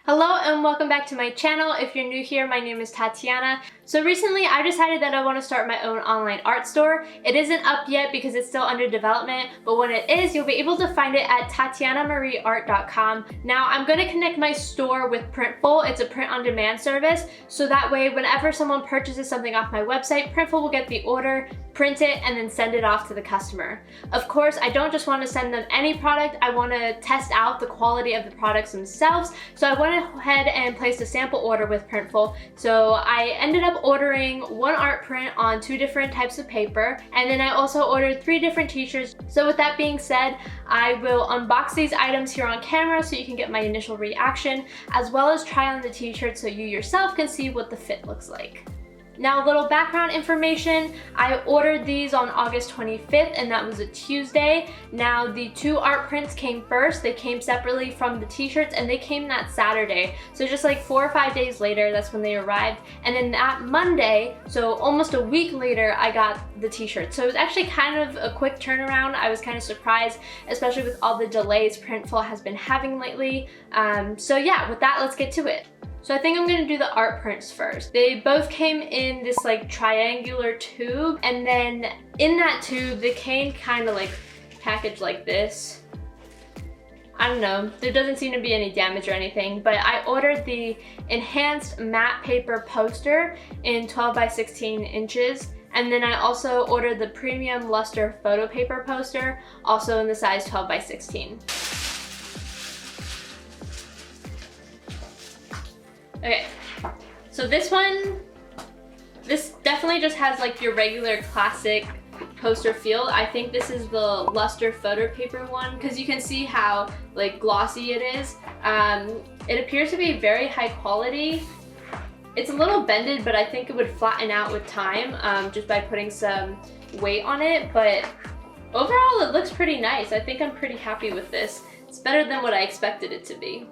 Hello and welcome back to my channel. If you're new here, my name is Tatiana. So recently I decided that I want to start my own online art store. It isn't up yet because it's still under development, but when it is, you'll be able to find it at tatianamarieart.com. Now I'm going to connect my store with Printful. It's a print-on-demand service, so that way whenever someone purchases something off my website, Printful will get the order, print it, and then send it off to the customer. Of course, I don't just want to send them any product, I want to test out the quality of the products themselves, so I went ahead and placed a sample order with Printful. So I ended up ordering one art print on 2 different types of paper, and then I also ordered 3 different t-shirts. So with that being said, I will unbox these items here on camera so you can get my initial reaction, as well as try on the t-shirt so you yourself can see what the fit looks like. Now, a little background information, I ordered these on August 25th and that was a Tuesday. Now, the 2 art prints came first. They came separately from the t-shirts and they came that Saturday. So just like 4 or 5 days later, that's when they arrived. And then that Monday, so almost a week later, I got the t-shirt. So it was actually kind of a quick turnaround. I was kind of surprised, especially with all the delays Printful has been having lately. So yeah, with that, let's get to it. So I think I'm gonna do the art prints first. They both came in this like triangular tube, and then in that tube, they came kind of like packaged like this. I don't know, there doesn't seem to be any damage or anything, but I ordered the enhanced matte paper poster in 12 by 16 inches. And then I also ordered the premium luster photo paper poster, also in the size 12 by 16. Okay, so this definitely just has like your regular classic poster feel. I think this is the luster photo paper one because you can see how like glossy it is. It appears to be very high quality. It's a little bended, but I think it would flatten out with time just by putting some weight on it. But overall, it looks pretty nice. I think I'm pretty happy with this. It's better than what I expected it to be.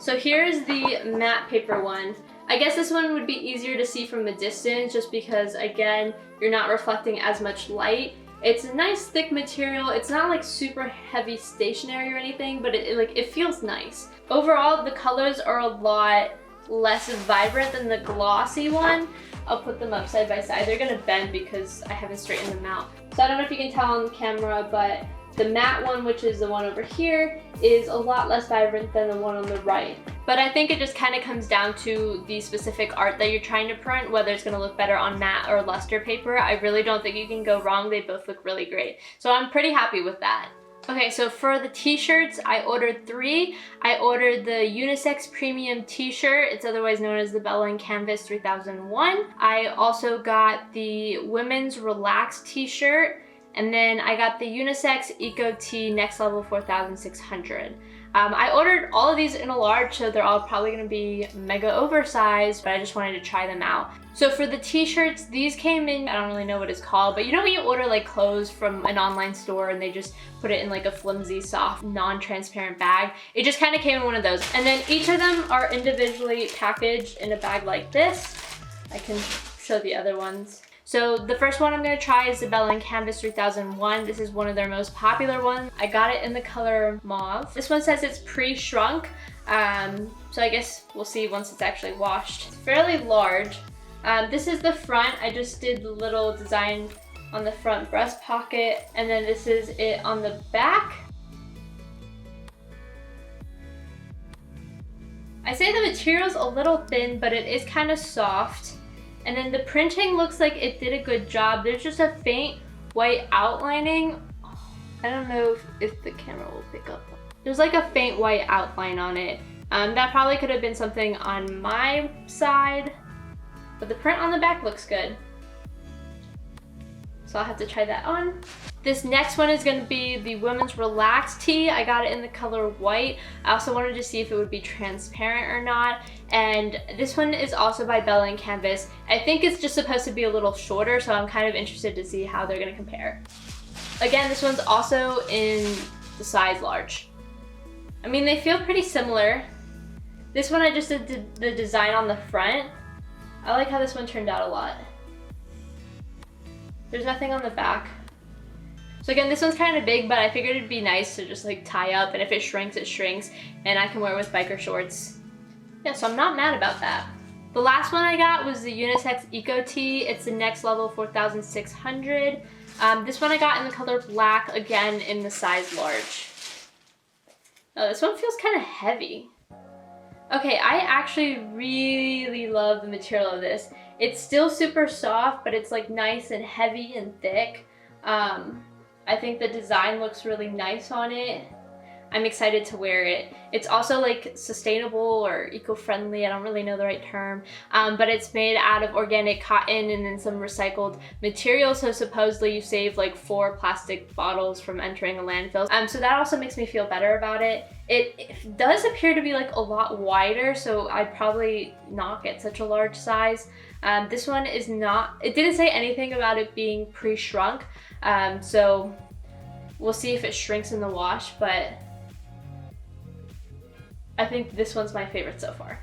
So here's the matte paper one. I guess this one would be easier to see from a distance just because, again, you're not reflecting as much light. It's a nice thick material. It's not like super heavy stationery or anything, but it feels nice. Overall, the colors are a lot less vibrant than the glossy one. I'll put them up side by side. They're gonna bend because I haven't straightened them out. So I don't know if you can tell on the camera, but the matte one, which is the one over here, is a lot less vibrant than the one on the right. But I think it just kind of comes down to the specific art that you're trying to print, whether it's gonna look better on matte or luster paper. I really don't think you can go wrong. They both look really great. So I'm pretty happy with that. Okay, so for the t-shirts, I ordered 3. I ordered the unisex premium t-shirt. It's otherwise known as the Bella and Canvas 3001. I also got the women's relaxed t-shirt. And then I got the unisex Eco Tee Next Level 4600. I ordered all of these in a large, so they're all probably gonna be mega oversized, but I just wanted to try them out. So for the t-shirts, these came in, I don't really know what it's called, but you know when you order like clothes from an online store and they just put it in like a flimsy, soft, non-transparent bag? It just kind of came in one of those. And then each of them are individually packaged in a bag like this. I can show the other ones. So the first one I'm gonna try is the Bella and Canvas 3001. This is one of their most popular ones. I got it in the color mauve. This one says it's pre-shrunk, so I guess we'll see once it's actually washed. It's fairly large. This is the front. I just did the little design on the front breast pocket, and then this is it on the back. I say the material's a little thin, but it is kind of soft. And then the printing looks like it did a good job. There's just a faint white outlining. I don't know if the camera will pick up. There's like a faint white outline on it. That probably could have been something on my side, but the print on the back looks good. So I'll have to try that on. This next one is gonna be the women's relaxed tee. I got it in the color white. I also wanted to see if it would be transparent or not. And this one is also by Bella and Canvas. I think it's just supposed to be a little shorter, so I'm kind of interested to see how they're gonna compare. Again, this one's also in the size large. I mean, they feel pretty similar. This one I just did the design on the front. I like how this one turned out a lot. There's nothing on the back. So again, this one's kind of big, but I figured it'd be nice to just like tie up, and if it shrinks, and I can wear it with biker shorts. Yeah, so I'm not mad about that. The last one I got was the Unisex Eco Tee. It's the Next Level 4600. This one I got in the color black, again in the size large. Oh, this one feels kind of heavy. Okay, I actually really love the material of this. It's still super soft, but it's like nice and heavy and thick. I think the design looks really nice on it. I'm excited to wear it. It's also like sustainable or eco-friendly, I don't really know the right term, but it's made out of organic cotton and then some recycled material, so supposedly you save like 4 plastic bottles from entering a landfill. So that also makes me feel better about it. It does appear to be like a lot wider, so I'd probably not get such a large size. This one is not, it didn't say anything about it being pre-shrunk, so we'll see if it shrinks in the wash, but I think this one's my favorite so far.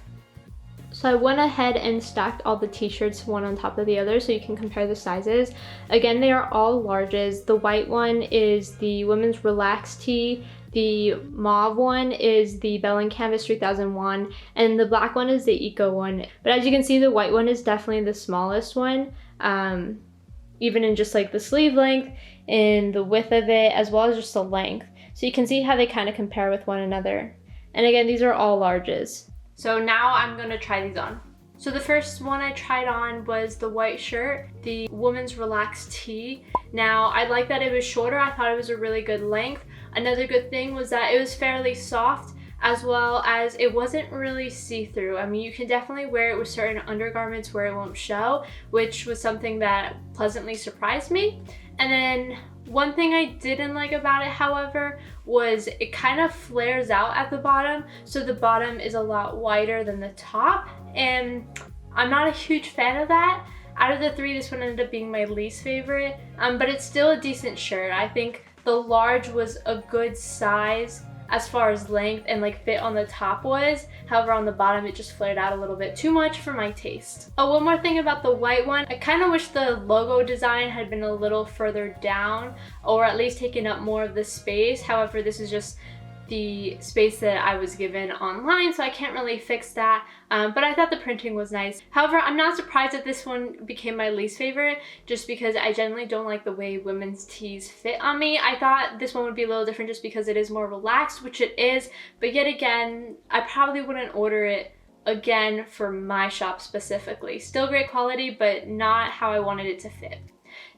So I went ahead and stacked all the t-shirts one on top of the other so you can compare the sizes. Again, they are all larges. The white one is the women's relaxed tee, the mauve one is the Bell & Canvas 3001, and the black one is the Eco one. But as you can see, the white one is definitely the smallest one, even in just like the sleeve length and the width of it, as well as just the length. So you can see how they kind of compare with one another. And again, these are all larges. So now I'm gonna try these on. So the first one I tried on was the white shirt, the woman's relaxed tee. Now, I like that it was shorter. I thought it was a really good length. Another good thing was that it was fairly soft, as well as it wasn't really see-through. I mean, you can definitely wear it with certain undergarments where it won't show, which was something that pleasantly surprised me. And then one thing I didn't like about it, however, was it kind of flares out at the bottom. So the bottom is a lot wider than the top, and I'm not a huge fan of that. Out of the 3, this one ended up being my least favorite, but it's still a decent shirt. I think the large was a good size as far as length and like fit on the top was. However, on the bottom, it just flared out a little bit too much for my taste. Oh, one more thing about the white one. I kind of wish the logo design had been a little further down, or at least taken up more of the space. However, this is just the space that I was given online, so I can't really fix that, but I thought the printing was nice. However, I'm not surprised that this one became my least favorite, just because I generally don't like the way women's tees fit on me. I thought this one would be a little different just because it is more relaxed, which it is, but yet again, I probably wouldn't order it again for my shop specifically. Still great quality, but not how I wanted it to fit.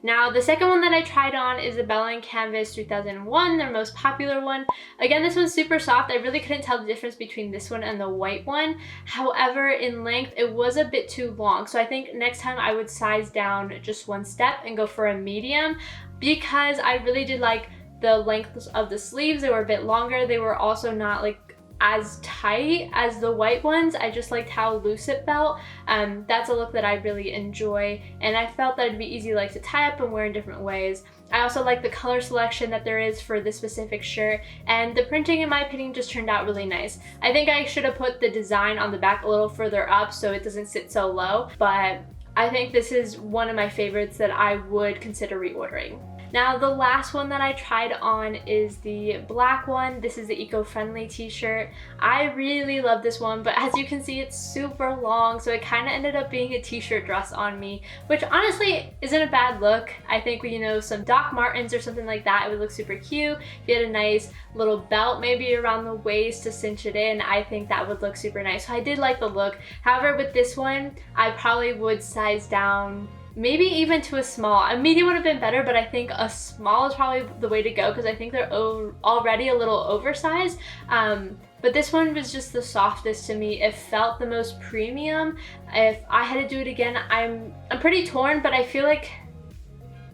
Now, the second one that I tried on is the Bell & Canvas 3001, their most popular one. Again, this one's super soft. I really couldn't tell the difference between this one and the white one. However, in length, it was a bit too long. So I think next time I would size down just one step and go for a medium, because I really did like the length of the sleeves. They were a bit longer. They were also not like as tight as the white ones. I just liked how loose it felt. That's a look that I really enjoy, and I felt that it'd be easy like to tie up and wear in different ways. I also like the color selection that there is for this specific shirt, and the printing, in my opinion, just turned out really nice. I think I should have put the design on the back a little further up so it doesn't sit so low, but I think this is one of my favorites that I would consider reordering. Now, the last one that I tried on is the black one. This is the eco-friendly t-shirt. I really love this one, but as you can see, it's super long, so it kind of ended up being a t-shirt dress on me, which honestly isn't a bad look. I think with, you know, some Doc Martens or something like that, it would look super cute. If you had a nice little belt maybe around the waist to cinch it in, I think that would look super nice. So I did like the look. However, with this one, I probably would size down maybe even to a small. A medium would have been better, but I think a small is probably the way to go because I think they're already a little oversized. But this one was just the softest to me. It felt the most premium. If I had to do it again, I'm pretty torn, but I feel like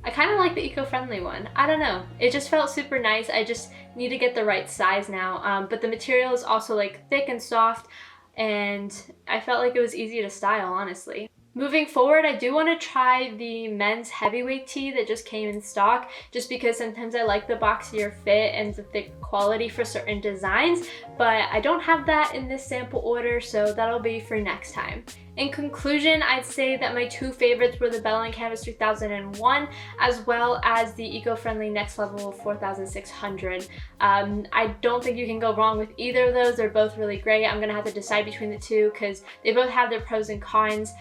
I kind of like the eco-friendly one. I don't know. It just felt super nice. I just need to get the right size now. But the material is also like thick and soft, and I felt like it was easy to style, honestly. Moving forward, I do want to try the men's heavyweight tee that just came in stock, just because sometimes I like the boxier fit and the thick quality for certain designs, but I don't have that in this sample order, so that'll be for next time. In conclusion, I'd say that my two favorites were the Bella & Canvas 3001 as well as the eco-friendly Next Level 4600. I don't think you can go wrong with either of those. They're both really great. I'm gonna have to decide between the two because they both have their pros and cons.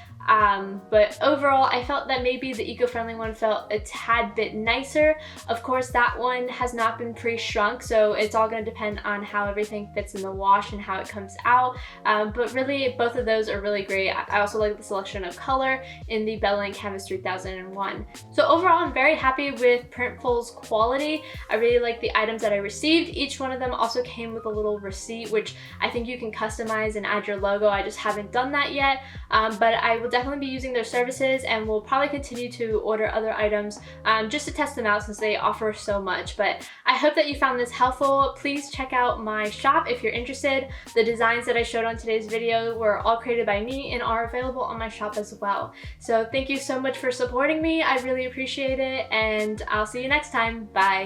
But overall, I felt that maybe the eco-friendly one felt a tad bit nicer. Of course, that one has not been pre-shrunk, so it's all going to depend on how everything fits in the wash and how it comes out. But really, both of those are really great. I also like the selection of color in the Bella & Canvas 3001. So overall, I'm very happy with Printful's quality. I really like the items that I received. Each one of them also came with a little receipt, which I think you can customize and add your logo. I just haven't done that yet, but I will definitely be using their services and will probably continue to order other items just to test them out since they offer so much. But I hope that you found this helpful. Please check out my shop if you're interested. The designs that I showed on today's video were all created by me and are available on my shop as well. So thank you so much for supporting me. I really appreciate it, and I'll see you next time. Bye.